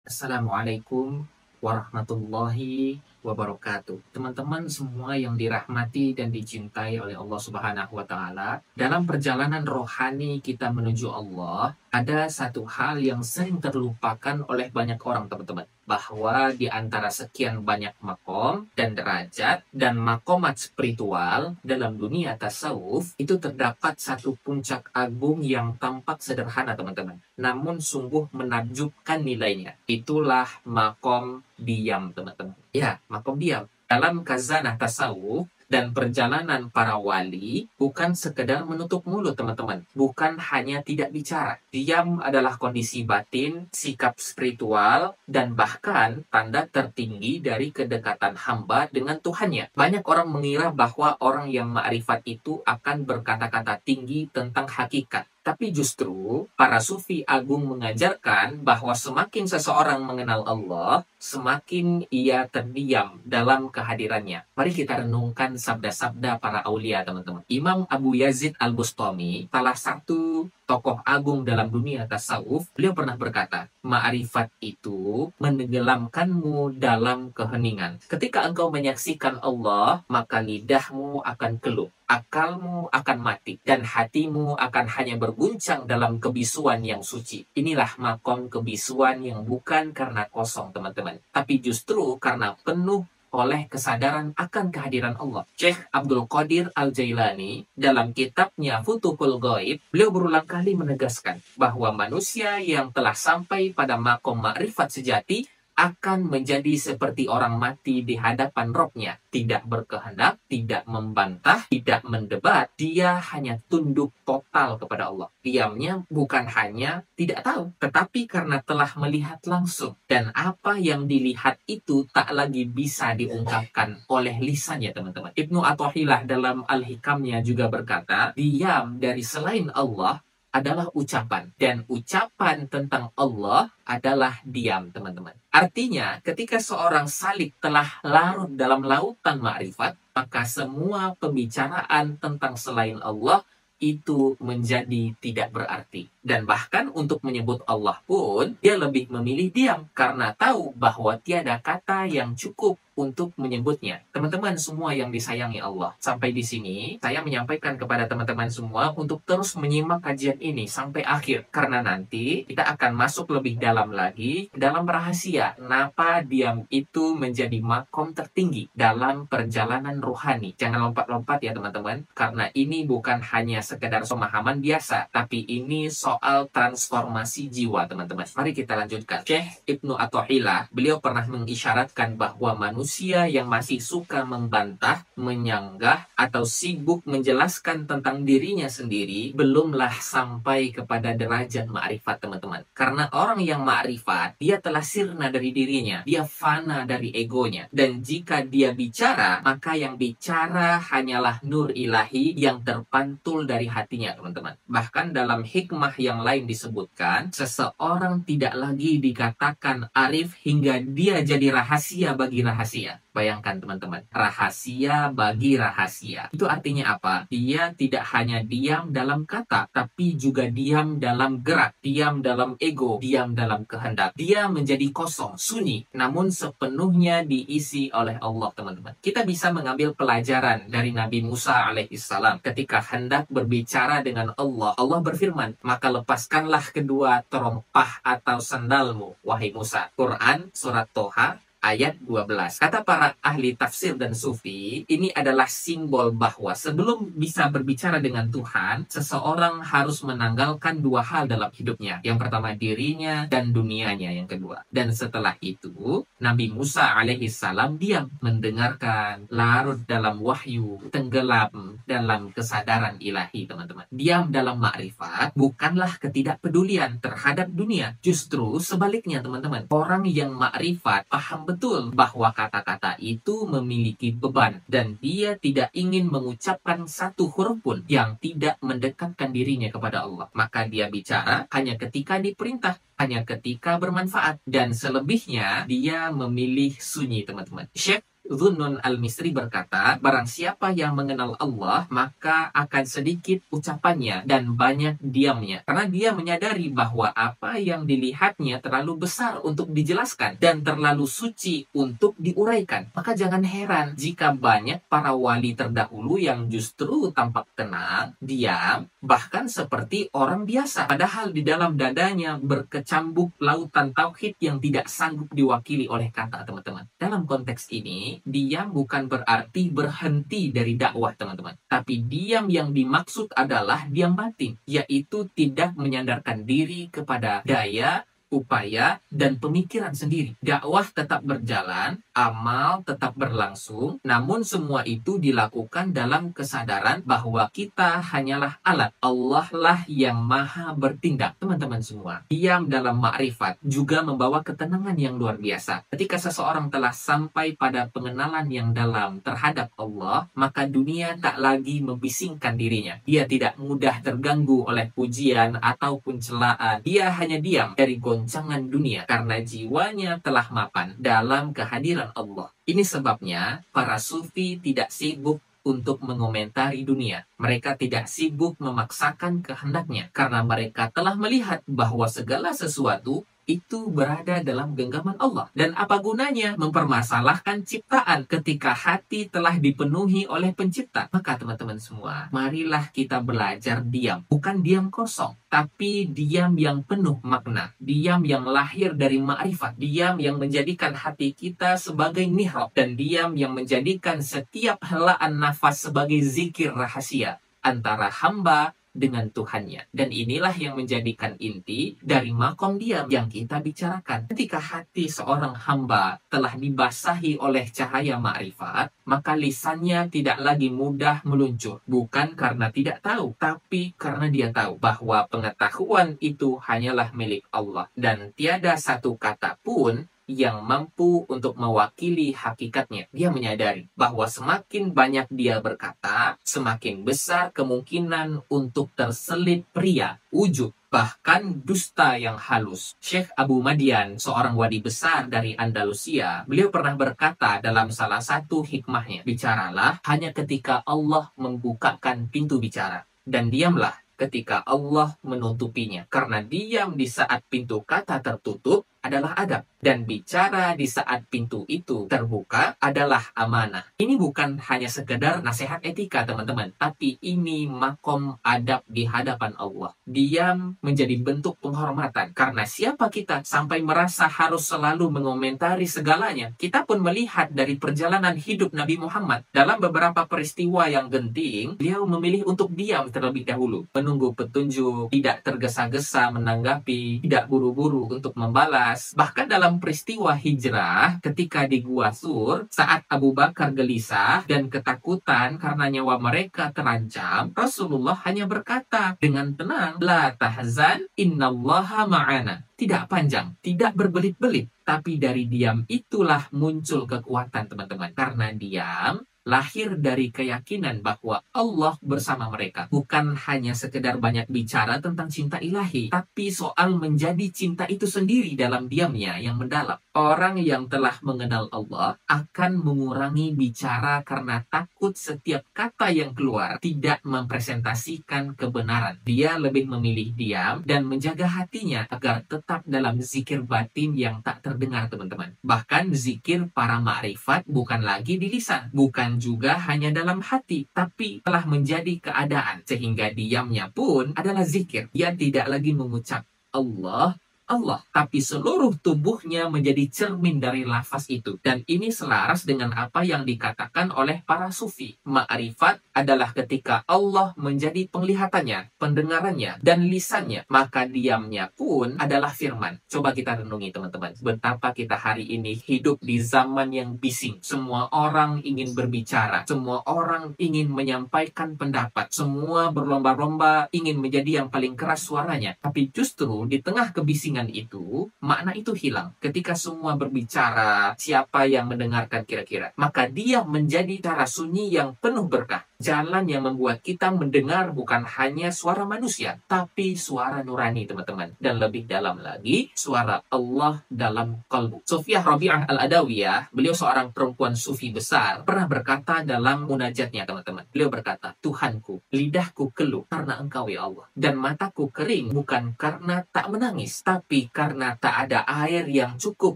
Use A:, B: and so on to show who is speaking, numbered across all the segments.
A: Assalamualaikum warahmatullahi wabarakatuh. Teman-teman semua yang dirahmati dan dicintai oleh Allah Subhanahu wa Ta'ala, dalam perjalanan rohani kita menuju Allah, ada satu hal yang sering terlupakan oleh banyak orang, teman-teman. Bahwa di antara sekian banyak makom dan derajat dan makomat spiritual dalam dunia tasawuf, itu terdapat satu puncak agung yang tampak sederhana, teman-teman, namun sungguh menakjubkan nilainya. Itulah makom diam, teman-teman. Ya, makom diam. Dalam khazanah tasawuf dan perjalanan para wali bukan sekedar menutup mulut, teman-teman. Bukan hanya tidak bicara. Diam adalah kondisi batin, sikap spiritual, dan bahkan tanda tertinggi dari kedekatan hamba dengan Tuhannya. Banyak orang mengira bahwa orang yang ma'rifat itu akan berkata-kata tinggi tentang hakikat. Tapi justru para sufi agung mengajarkan bahwa semakin seseorang mengenal Allah, semakin ia terdiam dalam kehadirannya. Mari kita renungkan sabda-sabda para aulia, teman-teman. Imam Abu Yazid Al-Bustami, salah satu tokoh agung dalam dunia tasawuf, beliau pernah berkata, ma'rifat itu menenggelamkanmu dalam keheningan. Ketika engkau menyaksikan Allah, maka lidahmu akan keluh, akalmu akan mati, dan hatimu akan hanya berguncang dalam kebisuan yang suci. Inilah makom kebisuan yang bukan karena kosong, teman-teman, tapi justru karena penuh oleh kesadaran akan kehadiran Allah. Syekh Abdul Qadir Al-Jailani dalam kitabnya Futuhul Ghaib, beliau berulang kali menegaskan bahwa manusia yang telah sampai pada makom ma'rifat sejati akan menjadi seperti orang mati di hadapan Robnya. Tidak berkehendak, tidak membantah, tidak mendebat. Dia hanya tunduk total kepada Allah. Diamnya bukan hanya tidak tahu, tetapi karena telah melihat langsung. Dan apa yang dilihat itu tak lagi bisa diungkapkan oleh lisannya, teman-teman. Ibnu Athaillah dalam Al-Hikamnya juga berkata, diam dari selain Allah adalah ucapan, dan ucapan tentang Allah adalah diam, teman-teman. Artinya, ketika seorang salik telah larut dalam lautan ma'rifat, maka semua pembicaraan tentang selain Allah itu menjadi tidak berarti. Dan bahkan untuk menyebut Allah pun, dia lebih memilih diam, karena tahu bahwa tiada kata yang cukup untuk menyebutnya. Teman-teman semua yang disayangi Allah, sampai di sini saya menyampaikan kepada teman-teman semua untuk terus menyimak kajian ini sampai akhir, karena nanti kita akan masuk lebih dalam lagi dalam rahasia kenapa diam itu menjadi makom tertinggi dalam perjalanan rohani. Jangan lompat-lompat ya, teman-teman, karena ini bukan hanya sekedar pemahaman biasa, tapi ini soal transformasi jiwa, teman-teman. Mari kita lanjutkan. Syekh Ibnu Athaillah, beliau pernah mengisyaratkan bahwa manusia yang masih suka membantah, menyanggah, atau sibuk menjelaskan tentang dirinya sendiri belumlah sampai kepada derajat ma'rifat, teman-teman. Karena orang yang ma'rifat, dia telah sirna dari dirinya, dia fana dari egonya, dan jika dia bicara, maka yang bicara hanyalah nur ilahi yang terpantul dari hatinya, teman-teman. Bahkan dalam hikmah yang lain disebutkan, seseorang tidak lagi dikatakan arif hingga dia jadi rahasia bagi rahasia. Bayangkan, teman-teman, rahasia bagi rahasia. Itu artinya apa? Dia tidak hanya diam dalam kata, tapi juga diam dalam gerak, diam dalam ego, diam dalam kehendak. Dia menjadi kosong, sunyi, namun sepenuhnya diisi oleh Allah, teman-teman. Kita bisa mengambil pelajaran dari Nabi Musa alaihissalam ketika hendak berbicara dengan Allah. Allah berfirman, maka lepaskanlah kedua terompah atau sandalmu, wahai Musa. Quran, surat Toha, ayat 12. Kata para ahli tafsir dan sufi, ini adalah simbol bahwa sebelum bisa berbicara dengan Tuhan, seseorang harus menanggalkan dua hal dalam hidupnya. Yang pertama dirinya dan dunianya yang kedua. Dan setelah itu, Nabi Musa alaihissalam diam, mendengarkan, larut dalam wahyu, tenggelam dalam kesadaran ilahi, teman-teman. Diam dalam ma'rifat bukanlah ketidakpedulian terhadap dunia. Justru sebaliknya, teman-teman. Orang yang ma'rifat paham betul bahwa kata-kata itu memiliki beban dan dia tidak ingin mengucapkan satu huruf pun yang tidak mendekatkan dirinya kepada Allah. Maka dia bicara hanya ketika diperintah, hanya ketika bermanfaat, dan selebihnya dia memilih sunyi, teman-teman. Syekh Dhunnun al-Misri berkata, barang siapa yang mengenal Allah, maka akan sedikit ucapannya dan banyak diamnya. Karena dia menyadari bahwa apa yang dilihatnya terlalu besar untuk dijelaskan dan terlalu suci untuk diuraikan. Maka jangan heran jika banyak para wali terdahulu yang justru tampak tenang, diam, bahkan seperti orang biasa. Padahal di dalam dadanya berkecambuk lautan tauhid yang tidak sanggup diwakili oleh kata, teman-teman. Dalam konteks ini, diam bukan berarti berhenti dari dakwah, teman-teman. Tapi diam yang dimaksud adalah diam batin, yaitu tidak menyandarkan diri kepada daya, upaya, dan pemikiran sendiri. Dakwah tetap berjalan, amal tetap berlangsung, namun semua itu dilakukan dalam kesadaran bahwa kita hanyalah alat. Allah lah yang maha bertindak. Teman-teman semua, diam dalam makrifat juga membawa ketenangan yang luar biasa. Ketika seseorang telah sampai pada pengenalan yang dalam terhadap Allah, maka dunia tak lagi membisingkan dirinya. Dia tidak mudah terganggu oleh pujian ataupun celaan. Dia hanya diam dari goncangan dunia karena jiwanya telah mapan dalam kehadiran Allah. Ini sebabnya para sufi tidak sibuk untuk mengomentari dunia. Mereka tidak sibuk memaksakan kehendaknya karena mereka telah melihat bahwa segala sesuatu itu berada dalam genggaman Allah. Dan apa gunanya mempermasalahkan ciptaan ketika hati telah dipenuhi oleh pencipta? Maka teman-teman semua, marilah kita belajar diam. Bukan diam kosong, tapi diam yang penuh makna. Diam yang lahir dari ma'rifat. Diam yang menjadikan hati kita sebagai mihrab. Dan diam yang menjadikan setiap helaan nafas sebagai zikir rahasia antara hamba dengan Tuhannya. Dan inilah yang menjadikan inti dari makom diam yang kita bicarakan. Ketika hati seorang hamba telah dibasahi oleh cahaya ma'rifat, maka lisannya tidak lagi mudah meluncur. Bukan karena tidak tahu, tapi karena dia tahu bahwa pengetahuan itu hanyalah milik Allah. Dan tiada satu kata pun yang mampu untuk mewakili hakikatnya. Dia menyadari bahwa semakin banyak dia berkata, semakin besar kemungkinan untuk terselip ria, ujub, bahkan dusta yang halus. Syekh Abu Madian, seorang wali besar dari Andalusia, beliau pernah berkata dalam salah satu hikmahnya, bicaralah hanya ketika Allah membukakan pintu bicara, dan diamlah ketika Allah menutupinya. Karena diam di saat pintu kata tertutup adalah adab. Dan bicara di saat pintu itu terbuka adalah amanah. Ini bukan hanya sekedar nasihat etika, teman-teman. Tapi ini makom adab di hadapan Allah. Diam menjadi bentuk penghormatan. Karena siapa kita sampai merasa harus selalu mengomentari segalanya? Kita pun melihat dari perjalanan hidup Nabi Muhammad. Dalam beberapa peristiwa yang genting, beliau memilih untuk diam terlebih dahulu. Menunggu petunjuk, tidak tergesa-gesa menanggapi, tidak buru-buru untuk membalas. Bahkan dalam peristiwa hijrah ketika di Gua Sur, saat Abu Bakar gelisah dan ketakutan karena nyawa mereka terancam, Rasulullah hanya berkata dengan tenang, la tahzan innallaha ma'ana. Tidak panjang, tidak berbelit-belit, tapi dari diam itulah muncul kekuatan, teman-teman. Karena diam lahir dari keyakinan bahwa Allah bersama mereka. Bukan hanya sekedar banyak bicara tentang cinta ilahi, tapi soal menjadi cinta itu sendiri dalam diamnya yang mendalam. Orang yang telah mengenal Allah akan mengurangi bicara karena takut setiap kata yang keluar tidak mempresentasikan kebenaran. Dia lebih memilih diam dan menjaga hatinya agar tetap dalam zikir batin yang tak terdengar, teman-teman. Bahkan zikir para ma'rifat bukan lagi di lisan, bukan juga hanya dalam hati, tapi telah menjadi keadaan. Sehingga diamnya pun adalah zikir. Dia tidak lagi mengucap Allah, Allah, tapi seluruh tubuhnya menjadi cermin dari lafaz itu. Dan ini selaras dengan apa yang dikatakan oleh para sufi. Ma'rifat adalah ketika Allah menjadi penglihatannya, pendengarannya, dan lisannya. Maka diamnya pun adalah firman. Coba kita renungi, teman-teman. Betapa kita hari ini hidup di zaman yang bising. Semua orang ingin berbicara. Semua orang ingin menyampaikan pendapat. Semua berlomba-lomba ingin menjadi yang paling keras suaranya. Tapi justru di tengah kebisingan itu, makna itu hilang. Ketika semua berbicara, siapa yang mendengarkan kira-kira? Maka dia menjadi cara sunyi yang penuh berkah. Jalan yang membuat kita mendengar bukan hanya suara manusia, tapi suara nurani, teman-teman. Dan lebih dalam lagi, suara Allah dalam kalbu. Sufiyah Rabi'ah Al-Adawiyah, beliau seorang perempuan sufi besar, pernah berkata dalam munajatnya, teman-teman. Beliau berkata, Tuhanku, lidahku keluh karena Engkau ya Allah. Dan mataku kering bukan karena tak menangis, tapi karena tak ada air yang cukup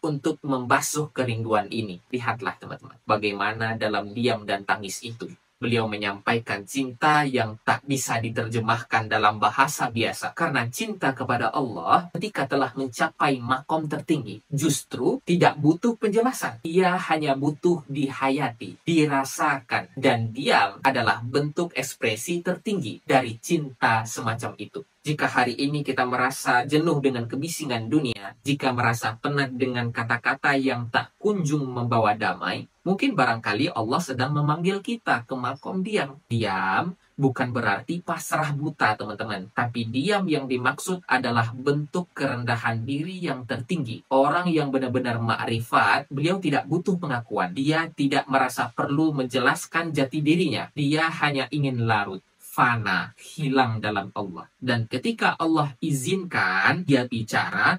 A: untuk membasuh kerinduan ini. Lihatlah, teman-teman, bagaimana dalam diam dan tangis itu beliau menyampaikan cinta yang tak bisa diterjemahkan dalam bahasa biasa. Karena cinta kepada Allah ketika telah mencapai makom tertinggi, justru tidak butuh penjelasan. Ia hanya butuh dihayati, dirasakan. Dan diam adalah bentuk ekspresi tertinggi dari cinta semacam itu. Jika hari ini kita merasa jenuh dengan kebisingan dunia, jika merasa penat dengan kata-kata yang tak kunjung membawa damai, mungkin barangkali Allah sedang memanggil kita ke makom diam. Diam bukan berarti pasrah buta, teman-teman. Tapi diam yang dimaksud adalah bentuk kerendahan diri yang tertinggi. Orang yang benar-benar ma'rifat, beliau tidak butuh pengakuan. Dia tidak merasa perlu menjelaskan jati dirinya. Dia hanya ingin larut, fana, hilang dalam Allah. Dan ketika Allah izinkan dia bicara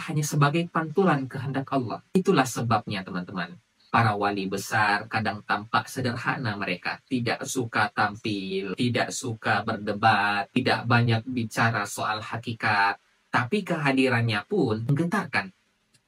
A: hanya sebagai pantulan kehendak Allah. Itulah sebabnya, teman-teman, para wali besar kadang tampak sederhana mereka. Tidak suka tampil, tidak suka berdebat, tidak banyak bicara soal hakikat. Tapi kehadirannya pun menggetarkan.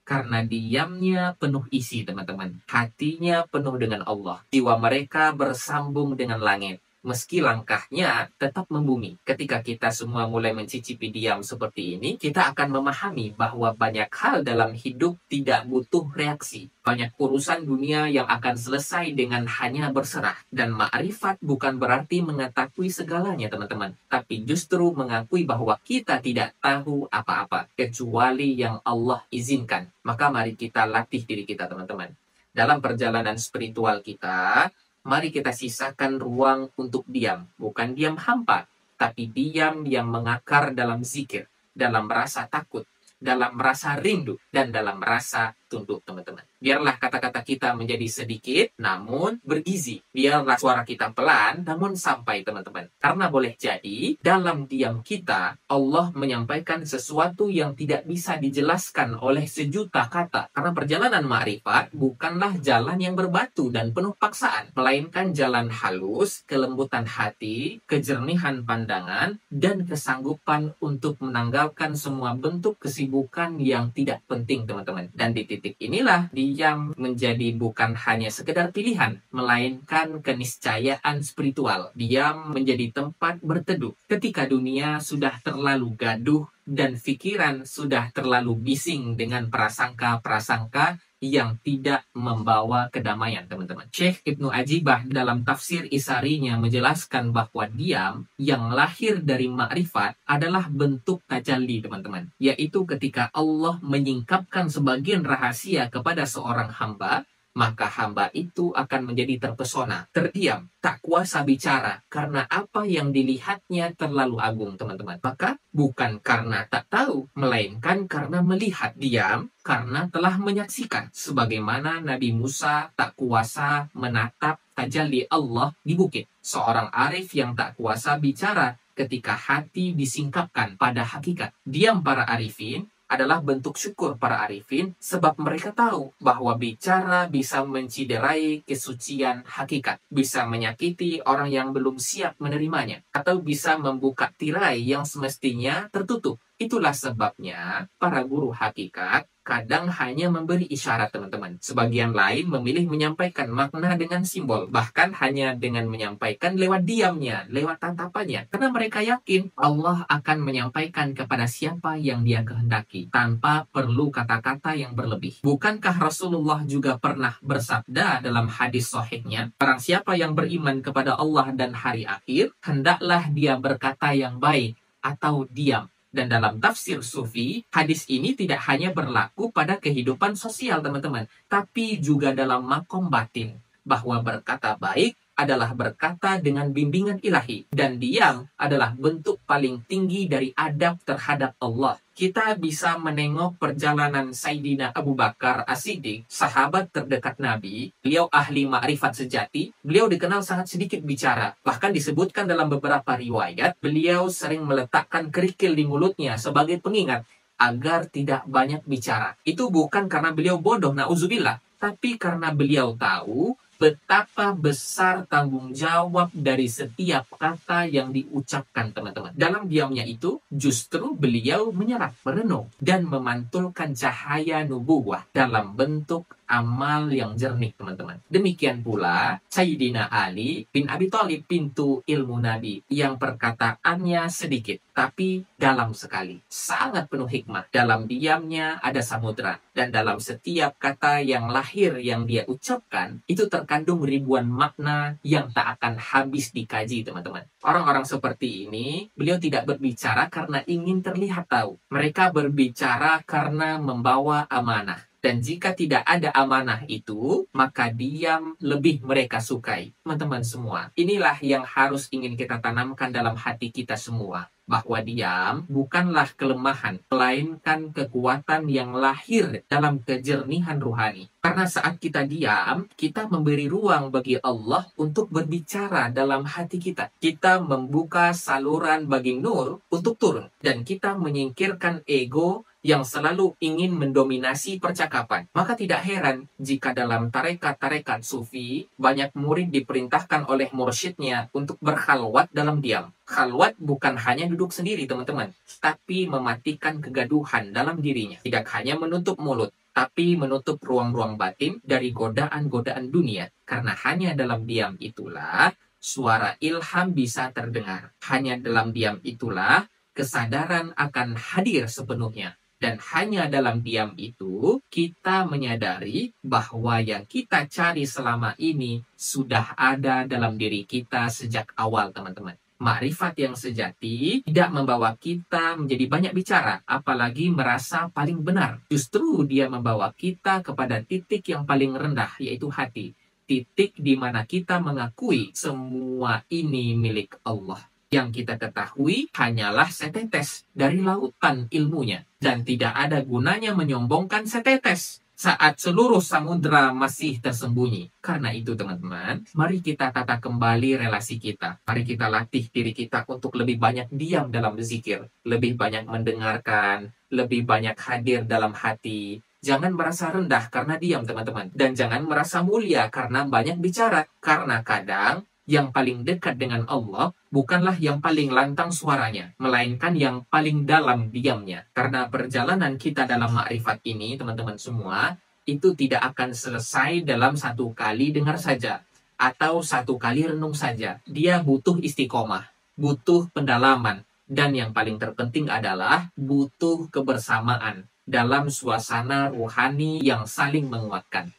A: Karena diamnya penuh isi, teman-teman. Hatinya penuh dengan Allah. Jiwa mereka bersambung dengan langit. Meski langkahnya tetap membumi. Ketika kita semua mulai mencicipi diam seperti ini, kita akan memahami bahwa banyak hal dalam hidup tidak butuh reaksi. Banyak urusan dunia yang akan selesai dengan hanya berserah. Dan ma'rifat bukan berarti mengetahui segalanya, teman-teman. Tapi justru mengakui bahwa kita tidak tahu apa-apa, kecuali yang Allah izinkan. Maka mari kita latih diri kita, teman-teman. Dalam perjalanan spiritual kita, mari kita sisakan ruang untuk diam. Bukan diam hampa, tapi diam yang mengakar dalam zikir, dalam rasa takut, dalam rasa rindu, dan dalam rasa tunduk, teman-teman. Biarlah kata-kata kita menjadi sedikit, namun bergizi. Biarlah suara kita pelan, namun sampai, teman-teman. Karena boleh jadi, dalam diam kita, Allah menyampaikan sesuatu yang tidak bisa dijelaskan oleh sejuta kata. Karena perjalanan ma'rifat bukanlah jalan yang berbatu dan penuh paksaan, melainkan jalan halus, kelembutan hati, kejernihan pandangan, dan kesanggupan untuk menanggalkan semua bentuk kesibukan yang tidak penting, teman-teman. Dan di titik inilah diam menjadi bukan hanya sekedar pilihan, melainkan keniscayaan spiritual. Diam menjadi tempat berteduh ketika dunia sudah terlalu gaduh dan pikiran sudah terlalu bising dengan prasangka-prasangka yang tidak membawa kedamaian, teman-teman. Syekh Ibnu Ajibah dalam tafsir Isarinya menjelaskan bahwa diam yang lahir dari ma'rifat adalah bentuk tajalli, teman-teman. Yaitu ketika Allah menyingkapkan sebagian rahasia kepada seorang hamba, maka hamba itu akan menjadi terpesona, terdiam, tak kuasa bicara, karena apa yang dilihatnya terlalu agung, teman-teman. Maka bukan karena tak tahu, melainkan karena melihat. Diam karena telah menyaksikan, sebagaimana Nabi Musa tak kuasa menatap tajalli Allah di bukit. Seorang arif yang tak kuasa bicara ketika hati disingkapkan pada hakikat. Diam para arifin adalah bentuk syukur para arifin, sebab mereka tahu bahwa bicara bisa menciderai kesucian hakikat, bisa menyakiti orang yang belum siap menerimanya, atau bisa membuka tirai yang semestinya tertutup. Itulah sebabnya para guru hakikat kadang hanya memberi isyarat, teman-teman. Sebagian lain memilih menyampaikan makna dengan simbol, bahkan hanya dengan menyampaikan lewat diamnya, lewat tatapannya. Karena mereka yakin Allah akan menyampaikan kepada siapa yang dia kehendaki, tanpa perlu kata-kata yang berlebih. Bukankah Rasulullah juga pernah bersabda dalam hadis sahihnya, barang siapa yang beriman kepada Allah dan hari akhir, hendaklah dia berkata yang baik atau diam. Dan dalam tafsir sufi, hadis ini tidak hanya berlaku pada kehidupan sosial, teman-teman, tapi juga dalam makom batin, bahwa berkata baik adalah berkata dengan bimbingan ilahi. Dan diam adalah bentuk paling tinggi dari adab terhadap Allah. Kita bisa menengok perjalanan Sayyidina Abu Bakar As-Siddiq, sahabat terdekat Nabi. Beliau ahli ma'rifat sejati. Beliau dikenal sangat sedikit bicara. Bahkan disebutkan dalam beberapa riwayat, beliau sering meletakkan kerikil di mulutnya sebagai pengingat agar tidak banyak bicara. Itu bukan karena beliau bodoh, na'udzubillah, tapi karena beliau tahu betapa besar tanggung jawab dari setiap kata yang diucapkan, teman-teman. Dalam diamnya itu, justru beliau menyerap, merenung, dan memantulkan cahaya nubuwah dalam bentuk amal yang jernih, teman-teman. Demikian pula Sayyidina Ali bin Abi Thalib, pintu ilmu Nabi, yang perkataannya sedikit, tapi dalam sekali. Sangat penuh hikmah. Dalam diamnya ada samudra. Dan dalam setiap kata yang lahir yang dia ucapkan, itu terkandung ribuan makna yang tak akan habis dikaji, teman-teman. Orang-orang seperti ini, beliau tidak berbicara karena ingin terlihat tahu. Mereka berbicara karena membawa amanah. Dan jika tidak ada amanah itu, maka diam lebih mereka sukai. Teman-teman semua, inilah yang harus ingin kita tanamkan dalam hati kita semua. Bahwa diam bukanlah kelemahan, melainkan kekuatan yang lahir dalam kejernihan ruhani. Karena saat kita diam, kita memberi ruang bagi Allah untuk berbicara dalam hati kita. Kita membuka saluran bagi nur untuk turun. Dan kita menyingkirkan ego yang selalu ingin mendominasi percakapan. Maka tidak heran jika dalam tarekat-tarekat sufi, banyak murid diperintahkan oleh mursyidnya untuk berkhalwat dalam diam. Khalwat bukan hanya duduk sendiri, teman-teman, tapi mematikan kegaduhan dalam dirinya. Tidak hanya menutup mulut, tapi menutup ruang-ruang batin dari godaan-godaan dunia. Karena hanya dalam diam itulah suara ilham bisa terdengar. Hanya dalam diam itulah kesadaran akan hadir sepenuhnya. Dan hanya dalam diam itu, kita menyadari bahwa yang kita cari selama ini sudah ada dalam diri kita sejak awal, teman-teman. Makrifat yang sejati tidak membawa kita menjadi banyak bicara, apalagi merasa paling benar. Justru dia membawa kita kepada titik yang paling rendah, yaitu hati. Titik di mana kita mengakui semua ini milik Allah. Yang kita ketahui hanyalah setetes dari lautan ilmunya. Dan tidak ada gunanya menyombongkan setetes saat seluruh samudra masih tersembunyi. Karena itu, teman-teman, mari kita tata kembali relasi kita. Mari kita latih diri kita untuk lebih banyak diam dalam berzikir. Lebih banyak mendengarkan, lebih banyak hadir dalam hati. Jangan merasa rendah karena diam, teman-teman. Dan jangan merasa mulia karena banyak bicara. Karena kadang yang paling dekat dengan Allah bukanlah yang paling lantang suaranya, melainkan yang paling dalam diamnya. Karena perjalanan kita dalam makrifat ini, teman-teman semua, itu tidak akan selesai dalam satu kali dengar saja, atau satu kali renung saja. Dia butuh istiqomah, butuh pendalaman, dan yang paling terpenting adalah butuh kebersamaan dalam suasana ruhani yang saling menguatkan.